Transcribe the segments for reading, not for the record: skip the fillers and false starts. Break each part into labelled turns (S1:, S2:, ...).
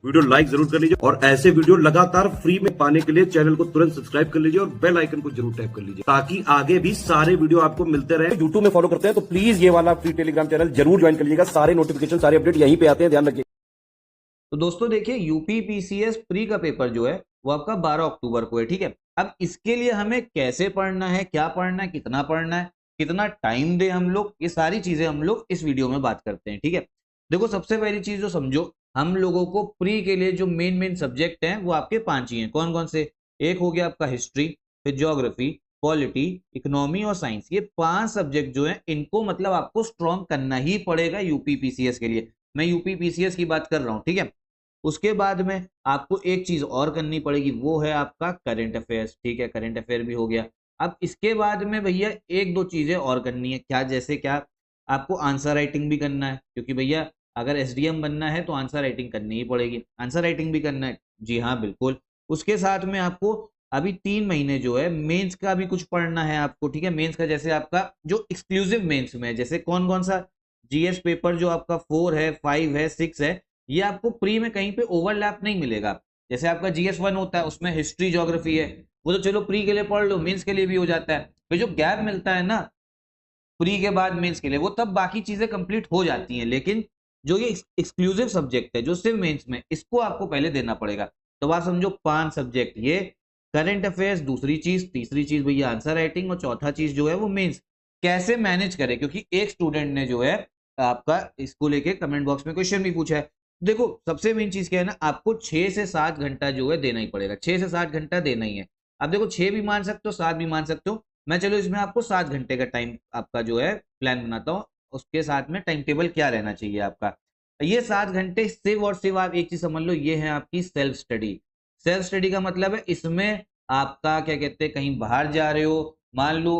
S1: Video like जरूर कर लीजिए और ऐसे वीडियो लगातार फ्री में पाने के लिए चैनल को तुरंत सब्सक्राइब कर लीजिए और बेल आइकन को जरूर टैप कर लीजिए ताकि आगे भी सारे वीडियो आपको मिलते रहे। यूट्यूब में फॉलो करते हैं तो प्लीज ये वाला फ्री टेलीग्राम चैनल जरूर ज्वाइन कर लीजिएगा। सारे नोटिफिकेशन सारे अपडेट यहीं पे आते हैं, ध्यान रखिए।
S2: तो दोस्तों देखिए, यूपी पीसीएस प्री का पेपर जो है वो आपका 12 अक्टूबर को है। ठीक है, अब इसके लिए हमें कैसे पढ़ना है, क्या पढ़ना है, कितना टाइम दे हम लोग, ये सारी चीजें हम लोग इस वीडियो में बात करते हैं। ठीक है, देखो सबसे पहली चीज जो समझो, हम लोगों को प्री के लिए जो मेन सब्जेक्ट हैं वो आपके 5 ही हैं। कौन कौन से? एक हो गया आपका हिस्ट्री, फिर ज्योग्राफी, पॉलिटी, इकोनॉमी और साइंस। ये 5 सब्जेक्ट जो है इनको मतलब आपको स्ट्रॉन्ग करना ही पड़ेगा यूपी पीसीएस के लिए। मैं यूपी पीसीएस की बात कर रहा हूँ। ठीक है, उसके बाद में आपको एक चीज और करनी पड़ेगी, वो है आपका करंट अफेयर्स। ठीक है, करंट अफेयर भी हो गया। अब इसके बाद में भैया एक दो चीजें और करनी है। क्या? जैसे क्या? आपको आंसर राइटिंग भी करना है, क्योंकि भैया अगर एसडीएम बनना है तो आंसर राइटिंग करनी ही पड़ेगी। आंसर राइटिंग भी करना है, जी हाँ बिल्कुल। उसके साथ में आपको अभी 3 महीने जो है मेंस का भी कुछ पढ़ना है आपको। ठीक है, मेंस का जैसे आपका जो एक्सक्लूसिव मेंस में जैसे कौन कौन सा जीएस पेपर जो आपका 4 है, 5 है, 6 है, ये आपको प्री में कहीं पे ओवरलैप नहीं मिलेगा। जैसे आपका जीएस 1 होता है, उसमें हिस्ट्री ज्योग्राफी है, वो तो चलो प्री के लिए पढ़ लो, मेंस के लिए भी हो जाता है। फिर जो गैप मिलता है ना प्री के बाद मेंस के लिए, वो तब बाकी चीजें कंप्लीट हो जाती हैं। लेकिन जो ये एक्सक्लूसिव सब्जेक्ट है जो सिर्फ मेंस में, इसको आपको पहले देना पड़ेगा। तो बात समझो, 5 सब्जेक्ट ये करंट अफेयर्स, दूसरी चीज, तीसरी चीज भैया आंसर राइटिंग, और चौथा चीज जो है वो मेंस। कैसे मैनेज करें? क्योंकि एक स्टूडेंट ने जो है आपका इसको लेके कमेंट बॉक्स में क्वेश्चन भी पूछा है। देखो सबसे मेन चीज क्या है ना, आपको 6 से 7 घंटा जो है देना ही पड़ेगा। 6 से 7 घंटा देना ही है। अब देखो 6 भी मान सकते हो, 7 भी मान सकते हो। मैं चलो इसमें आपको 7 घंटे का टाइम आपका जो है प्लान बनाता हूँ। उसके साथ में टाइम टेबल क्या रहना चाहिए आपका। ये 7 घंटे सिर्फ और सिर्फ आप एक चीज समझ लो, ये है आपकी सेल्फ स्टडी। सेल्फ स्टडी का मतलब है इसमें आपका क्या कहते हैं, कहीं बाहर जा रहे हो, मान लो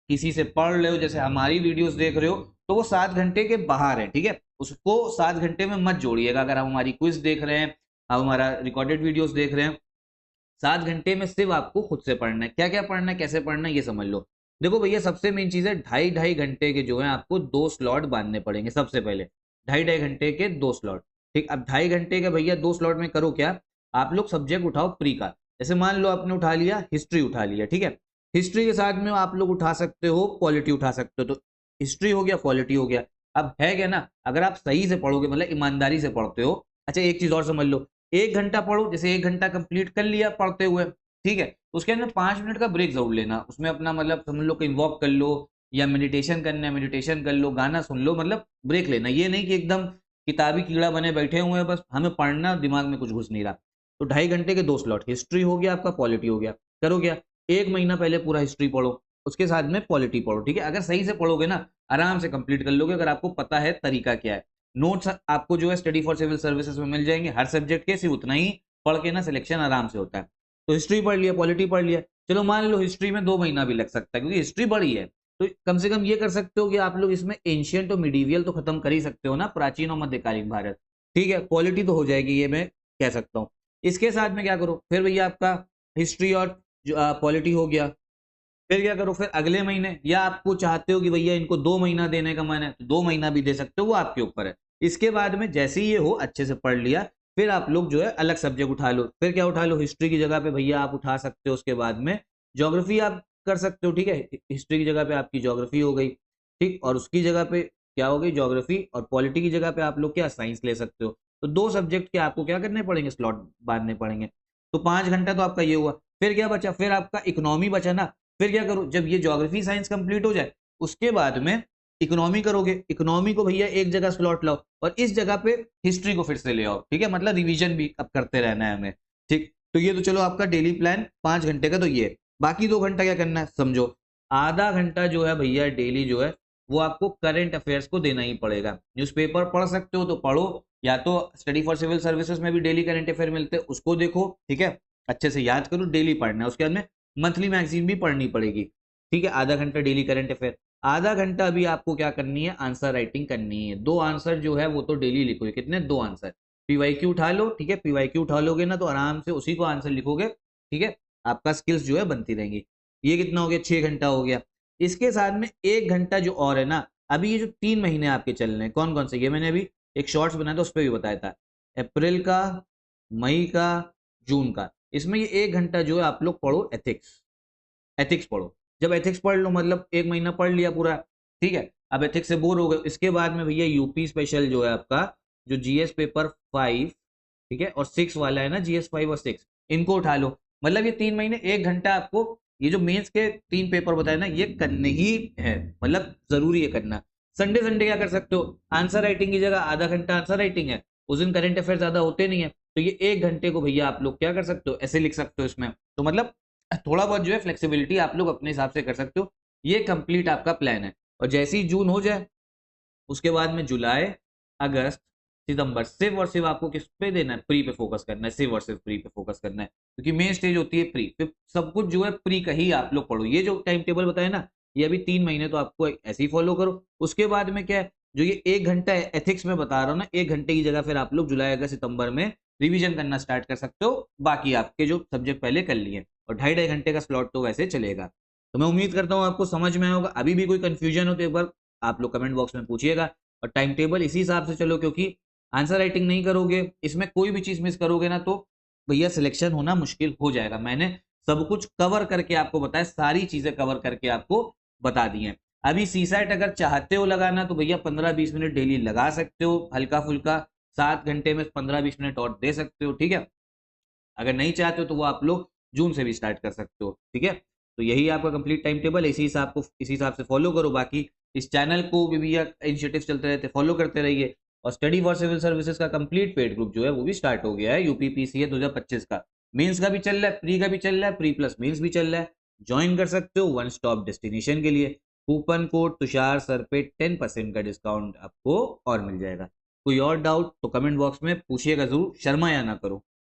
S2: किसी से पढ़ रहे हो, जैसे हमारी वीडियोस देख रहे हो, तो वो 7 घंटे के बाहर है। ठीक है, उसको 7 घंटे में मत जोड़िएगा। अगर आप हमारी क्विज देख रहे हैं, आप हमारा रिकॉर्डेड वीडियोस देख रहे हैं, 7 घंटे में सिर्फ आपको खुद से पढ़ना है। क्या क्या पढ़ना है, कैसे पढ़ना है, ये समझ लो। देखो भैया सबसे मेन चीज है, 2.5 2.5 घंटे के जो है आपको 2 स्लॉट बांधने पड़ेंगे सबसे पहले। 2.5 2.5 घंटे के 2 स्लॉट। ठीक, अब 2.5 घंटे का भैया 2 स्लॉट में करो क्या, आप लोग सब्जेक्ट उठाओ प्री का। जैसे मान लो आपने उठा लिया हिस्ट्री, उठा लिया। ठीक है, हिस्ट्री के साथ में आप लोग उठा सकते हो पॉलिटी, उठा सकते हो। तो हिस्ट्री हो गया, पॉलिटी हो गया। अब है क्या ना, अगर आप सही से पढ़ोगे, मतलब ईमानदारी से पढ़ते हो। अच्छा एक चीज और समझ लो, 1 घंटा पढ़ो, जैसे 1 घंटा कंप्लीट कर लिया पढ़ते हुए, ठीक है, उसके अंदर 5 मिनट का ब्रेक जरूर लेना। उसमें अपना मतलब समझ लो कहीं वॉक कर लो, या मेडिटेशन करना है मेडिटेशन कर लो, गाना सुन लो, मतलब ब्रेक लेना। ये नहीं कि एकदम किताबी कीड़ा बने बैठे हुए हैं, बस हमें पढ़ना, दिमाग में कुछ घुस नहीं रहा। तो 2.5 घंटे के 2 स्लॉट, हिस्ट्री हो गया आपका, पॉलिटी हो गया। करो क्या, 1 महीना पहले पूरा हिस्ट्री पढ़ो, उसके साथ में पॉलिटी पढ़ो। ठीक है, अगर सही से पढ़ोगे ना आराम से कंप्लीट कर लोगे, अगर आपको पता है तरीका क्या है। नोट्स आपको जो है स्टडी फॉर सिविल सर्विसेज में मिल जाएंगे हर सब्जेक्ट के, सिर्फ उतना ही पढ़ के ना सिलेक्शन आराम से होता है। तो हिस्ट्री पढ़ लिया, पॉलिटी पढ़ लिया, चलो मान लो हिस्ट्री में 2 महीना भी लग सकता है क्योंकि हिस्ट्री बड़ी है। तो कम से कम ये कर सकते हो कि आप लोग इसमें एंशियंट और मिडीवियल तो खत्म कर ही सकते हो ना, प्राचीन और मध्यकालीन भारत। ठीक है, पॉलिटी तो हो जाएगी, ये मैं कह सकता हूँ। इसके साथ में क्या करो फिर भैया, आपका हिस्ट्री और पॉलिटी हो गया। फिर क्या करो, फिर अगले महीने, या आपको चाहते हो कि भैया इनको 2 महीना देने का मन है तो 2 महीना भी दे सकते हो, वो आपके ऊपर है। इसके बाद में जैसे ही ये हो अच्छे से पढ़ लिया, फिर आप लोग जो है अलग सब्जेक्ट उठा लो। फिर क्या उठा लो, हिस्ट्री की जगह पे भैया आप उठा सकते हो उसके बाद में ज्योग्राफी आप कर सकते हो। ठीक है, हिस्ट्री की जगह पे आपकी ज्योग्राफी हो गई। ठीक, और उसकी जगह पे क्या हो गई, ज्योग्राफी, और पॉलिटी की जगह पे आप लोग क्या साइंस ले सकते हो। तो 2 सब्जेक्ट के आपको क्या करने पड़ेंगे, स्लॉट बांधने पड़ेंगे। तो 5 घंटा तो आपका ये हुआ। फिर क्या बचा, फिर आपका इकोनॉमी बचा ना। फिर क्या करो, जब ये ज्योग्राफी साइंस कंप्लीट हो जाए उसके बाद में इकोनॉमी करोगे। इकोनॉमी को भैया एक जगह स्लॉट लाओ और इस जगह पे हिस्ट्री को फिर से ले आओ। ठीक है, मतलब रिवीजन भी अब करते रहना है हमें। ठीक, तो ये तो चलो आपका डेली प्लान 5 घंटे का तो ये है। बाकी 2 घंटा क्या करना है समझो, आधा घंटा जो है भैया डेली जो है वो आपको करंट अफेयर्स को देना ही पड़ेगा। न्यूज़पेपर पढ़ सकते हो तो पढ़ो, या तो स्टडी फॉर सिविल सर्विसेज में भी डेली करंट अफेयर मिलते हैं, उसको देखो। ठीक है, अच्छे से याद करो, डेली पढ़ना है। उसके बाद में मंथली मैगजीन भी पढ़नी पड़ेगी। ठीक है, आधा घंटा डेली करंट अफेयर, आधा घंटा अभी आपको क्या करनी है, आंसर राइटिंग करनी है। 2 आंसर जो है वो तो डेली लिखोगे। कितने? 2 आंसर। पीवाईक्यू उठा लो। ठीक है, पीवाईक्यू उठा लोगे ना तो आराम से उसी को आंसर लिखोगे। ठीक है, आपका स्किल्स जो है बनती रहेंगी। ये कितना हो गया, 6 घंटा हो गया। इसके साथ में 1 घंटा जो और है ना, अभी ये जो 3 महीने आपके चल रहे हैं, कौन कौन से, ये मैंने अभी एक शॉर्ट्स बनाया था उस पर भी बताया था। अप्रैल का, मई का, जून का, इसमें ये 1 घंटा जो है आप लोग पढ़ो एथिक्स। एथिक्स पढ़ो। जब एथिक्स पढ़ लो मतलब 1 महीना पढ़ लिया पूरा, ठीक है। अब एथिक्स से बोर हो गए, इसके बाद में भैया यूपी स्पेशल जो है आपका, जो जीएस पेपर 5, ठीक है, और 6 वाला है ना, जीएस 5 और 6, इनको उठा लो। मतलब ये 3 महीने 1 घंटा आपको, ये जो मेंस के 3 पेपर बताए ना, ये करने ही है, मतलब जरूरी है करना। संडे संडे क्या कर सकते हो, आंसर राइटिंग की जगह आधा घंटा आंसर राइटिंग है, उस दिन करंट अफेयर ज्यादा होते नहीं है, तो ये 1 घंटे को भैया आप लोग क्या कर सकते हो, ऐसे लिख सकते हो इसमें। तो मतलब थोड़ा बहुत जो है फ्लेक्सिबिलिटी आप लोग अपने हिसाब से कर सकते हो। ये कंप्लीट आपका प्लान है। और जैसे ही जून हो जाए, उसके बाद में जुलाई, अगस्त, सितंबर, सिर्फ और सिर्फ आपको किस पे देना है, प्री पे फोकस करना है, सिर्फ और सिर्फ प्री पे फोकस करना है, क्योंकि मेन स्टेज होती है प्री, फिर सब कुछ जो है प्री का ही आप लोग पढ़ो। ये जो टाइम टेबल बताया ना, ये अभी 3 महीने तो आपको ऐसे ही फॉलो करो। उसके बाद में क्या है, जो ये 1 घंटा एथिक्स में बता रहा हूँ ना, 1 घंटे की जगह फिर आप लोग जुलाई अगस्त सितंबर में रिवीजन करना स्टार्ट कर सकते हो, बाकी आपके जो सब्जेक्ट पहले कर लिए। और 2.5 घंटे का स्लॉट तो वैसे चलेगा। तो मैं उम्मीद करता हूँ आपको समझ में आया होगा। अभी भी कोई कंफ्यूजन हो तो एक बार आप लोग कमेंट बॉक्स में पूछिएगा। और टाइम टेबल इसी हिसाब से चलो, क्योंकि आंसर राइटिंग नहीं करोगे, इसमें कोई भी चीज मिस करोगे ना, तो भैया सिलेक्शन होना मुश्किल हो जाएगा। मैंने सब कुछ कवर करके आपको बताया, सारी चीजें कवर करके आपको बता दी हैं। अभी सीसैट अगर चाहते हो लगाना तो भैया 15-20 मिनट डेली लगा सकते हो, हल्का फुल्का 7 घंटे में 15-20 मिनट और दे सकते हो, ठीक है। अगर नहीं चाहते हो तो वो आप लोग जून से भी स्टार्ट कर सकते हो, ठीक है। तो यही आपका कंप्लीट टाइम टेबल है, इसी हिसाब से फॉलो करो। बाकी इस चैनल को भी भैया इनिशिएटिव चलते रहते, फॉलो करते रहिए। और स्टडी फॉर सिविल सर्विसेज का कंप्लीट पेड ग्रुप जो है वो भी स्टार्ट हो गया है, यूपीपीसीए 2025 का। मेंस का भी चल रहा है, प्री का भी चल रहा है, प्री प्लस मेंस भी चल रहा है। ज्वाइन कर सकते हो वन स्टॉप डेस्टिनेशन के लिए। कूपन कोड तुषार सर पे 10% का डिस्काउंट आपको और मिल जाएगा। कोई और डाउट तो कमेंट बॉक्स में पूछिएगा जरूर, शर्मा या ना करो।